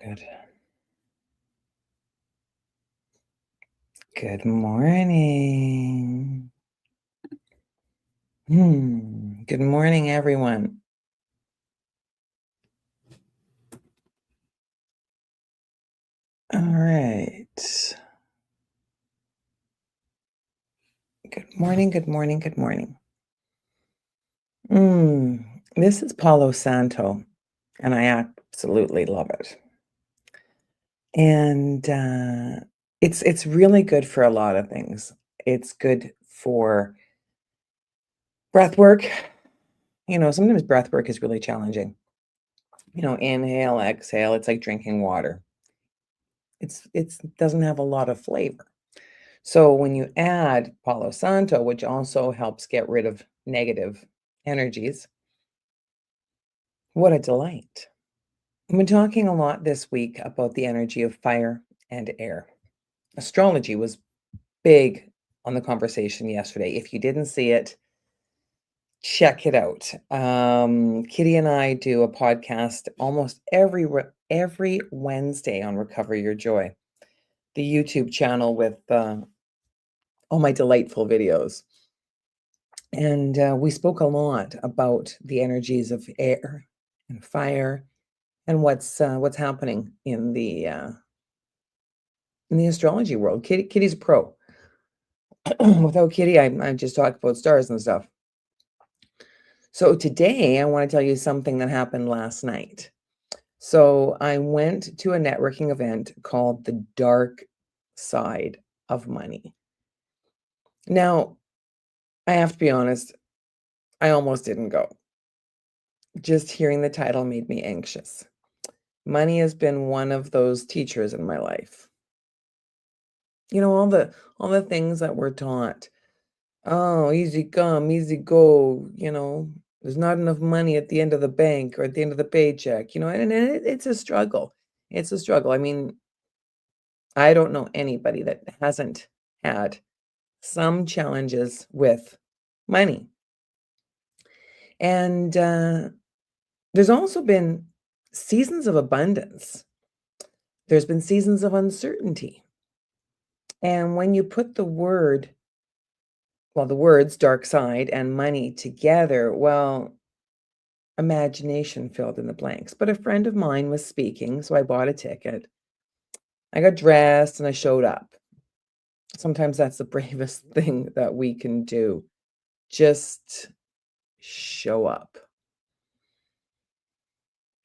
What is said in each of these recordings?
Good. Good morning. Good morning, everyone. All right. Good morning, good morning, good morning. This is Palo Santo, and I absolutely love it. And it's really good for a lot of things. It's good for breath work. Sometimes breath work is really challenging. Inhale, exhale. It's like drinking water. It doesn't have a lot of flavor. So when you add Palo Santo, which also helps get rid of negative energies, what a delight. I've been talking a lot this week about the energy of fire and air. Astrology was big on the conversation yesterday. If you didn't see it, check it out. Kitty and I do a podcast almost every Wednesday on Recover Your Joy, the YouTube channel with all my delightful videos. And we spoke a lot about the energies of air and fire and what's happening in the astrology world. Kitty's a pro. Without Kitty, I just talk about stars and stuff. So today, I want to tell you something that happened last night. So I went to a networking event called The Dark Side of Money. Now, I have to be honest, I almost didn't go. Just hearing the title made me anxious. Money has been one of those teachers in my life. All the things that we're taught. Oh, easy come, easy go, there's not enough money at the end of the bank or at the end of the paycheck, and it's a struggle. It's a struggle. I mean, I don't know anybody that hasn't had some challenges with money. And there's also been seasons of abundance. There's been seasons of uncertainty. And when you put the words dark side and money together, well, imagination filled in the blanks. But a friend of mine was speaking, so I bought a ticket. I got dressed and I showed up. Sometimes that's the bravest thing that we can do. Just show up.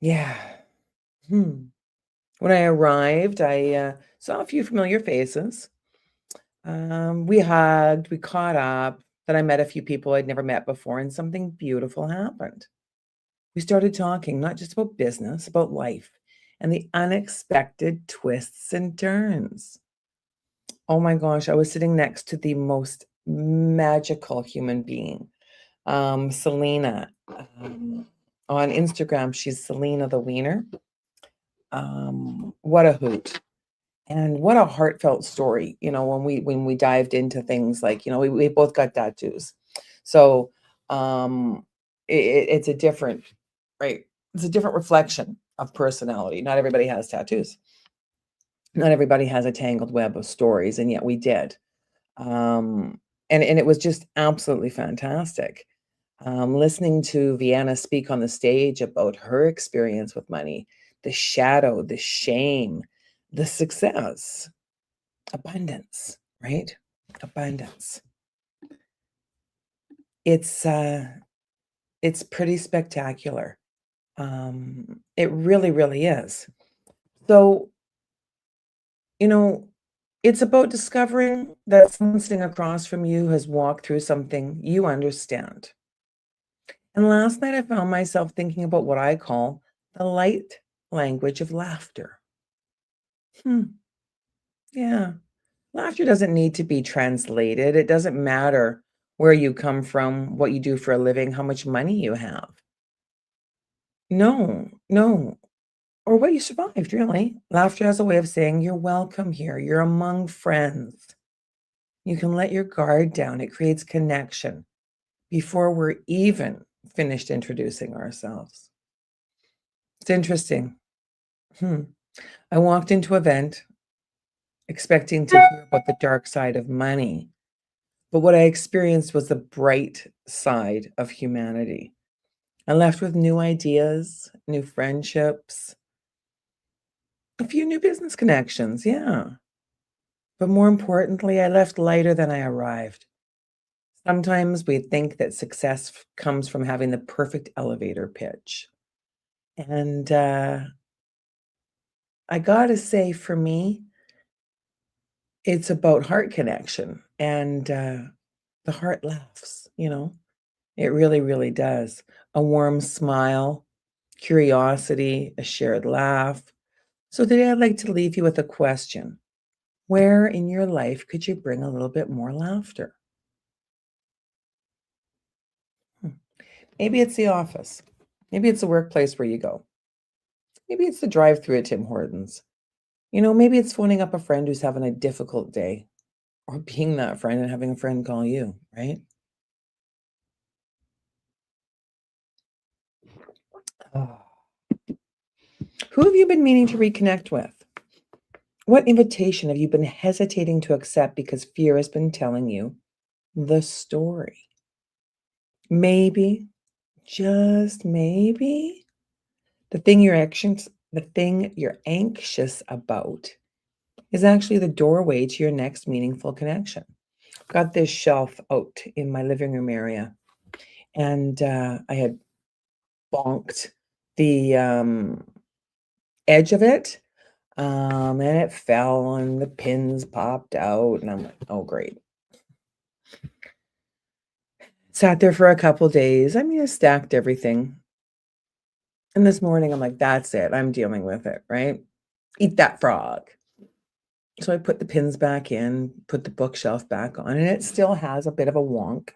Yeah. When I arrived, I saw a few familiar faces. We hugged, we caught up. Then I met a few people I'd never met before, and something beautiful happened. We started talking not just about business, about life and the unexpected twists and turns. Oh my gosh, I was sitting next to the most magical human being, Selena. On Instagram, she's Selena the Wiener. What a hoot. And what a heartfelt story, when we dived into things like, we both got tattoos. So it's a different, right? It's a different reflection of personality. Not everybody has tattoos. Not everybody has a tangled web of stories, and yet we did. And it was just absolutely fantastic. Listening to Vienna speak on the stage about her experience with money, the shadow, the shame, the success, abundance, right? Abundance. It's pretty spectacular. It really, really is. So, it's about discovering that someone sitting across from you has walked through something you understand. And last night I found myself thinking about what I call the light language of laughter. Hmm. Yeah. Laughter doesn't need to be translated. It doesn't matter where you come from, what you do for a living, how much money you have. No, no. Or what you survived, really. Laughter has a way of saying, you're welcome here. You're among friends. You can let your guard down. It creates connection before we're even finished introducing ourselves. It's interesting. Hmm. I walked into an event expecting to hear about the dark side of money, but what I experienced was the bright side of humanity. I left with new ideas, new friendships, a few new business connections, yeah. But more importantly, I left lighter than I arrived. Sometimes we think that success comes from having the perfect elevator pitch. And I gotta say, for me, it's about heart connection. And the heart laughs, it really, really does. A warm smile, curiosity, a shared laugh. So today I'd like to leave you with a question. Where in your life could you bring a little bit more laughter? Hmm. Maybe it's the office. Maybe it's the workplace where you go. Maybe it's the drive-through at Tim Hortons. Maybe it's phoning up a friend who's having a difficult day or being that friend and having a friend call you, right? Ah. Who have you been meaning to reconnect with? What invitation have you been hesitating to accept because fear has been telling you the story? Maybe, just maybe, the thing you're anxious about is actually the doorway to your next meaningful connection. Got this shelf out in my living room area, and I had bonked the edge of it, and it fell, and the pins popped out, and I'm like, "Oh, great." Sat there for a couple days. I mean, I stacked everything, and this morning, I'm like, "That's it. I'm dealing with it, right? Eat that frog." So I put the pins back in, put the bookshelf back on, and it still has a bit of a wonk,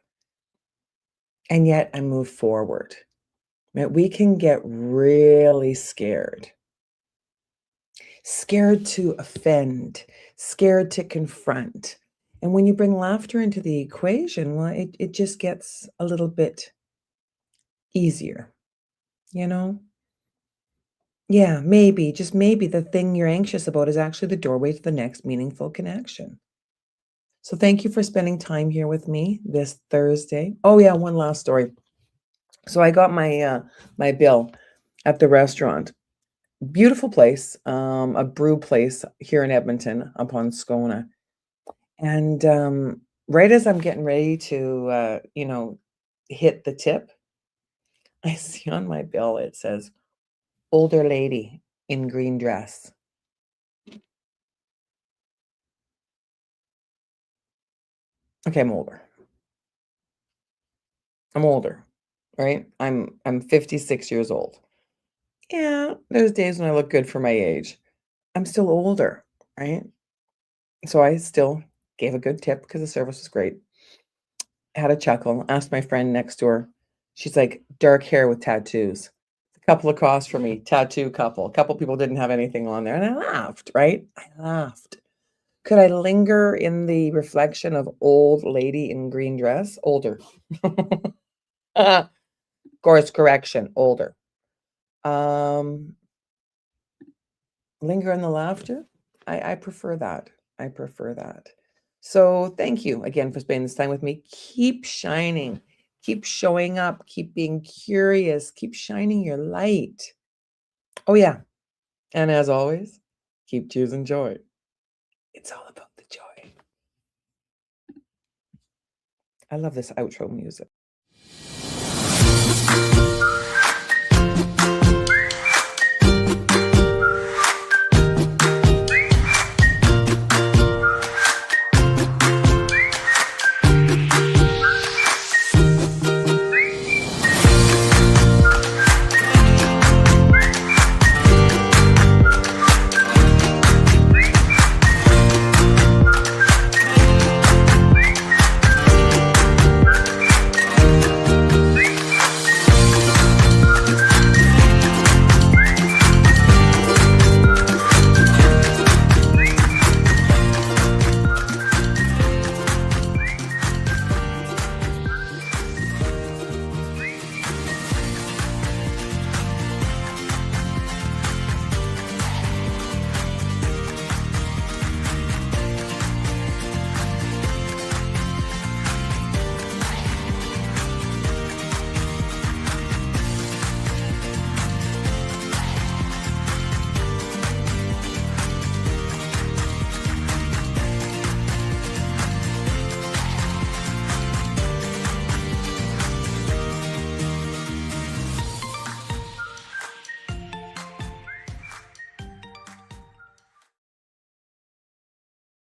and yet I move forward. Right? We can get really scared to offend, scared to confront. And when you bring laughter into the equation, well, it just gets a little bit easier, you know? Yeah, maybe, just maybe the thing you're anxious about is actually the doorway to the next meaningful connection. So thank you for spending time here with me this Thursday. Oh yeah, one last story. So I got my bill at the restaurant. Beautiful place, a brew place here in Edmonton upon Scona. And right as I'm getting ready to hit the tip, I see on my bill it says older lady in green dress. Okay, I'm older. I'm older, right? I'm 56 years old. Yeah, there's days when I look good for my age. I'm still older, right? So I still gave a good tip because the service was great. Had a chuckle, asked my friend next door. She's like, dark hair with tattoos. A couple across from me, tattoo couple. A couple people didn't have anything on there. And I laughed, right? I laughed. Could I linger in the reflection of old lady in green dress? Older. Course correction, older. Um, Linger in the laughter? I prefer that. I prefer that. So thank you again for spending this time with me. Keep shining. Keep showing up. Keep being curious. Keep shining your light. Oh, yeah. And as always, keep choosing joy. It's all about the joy. I love this outro music.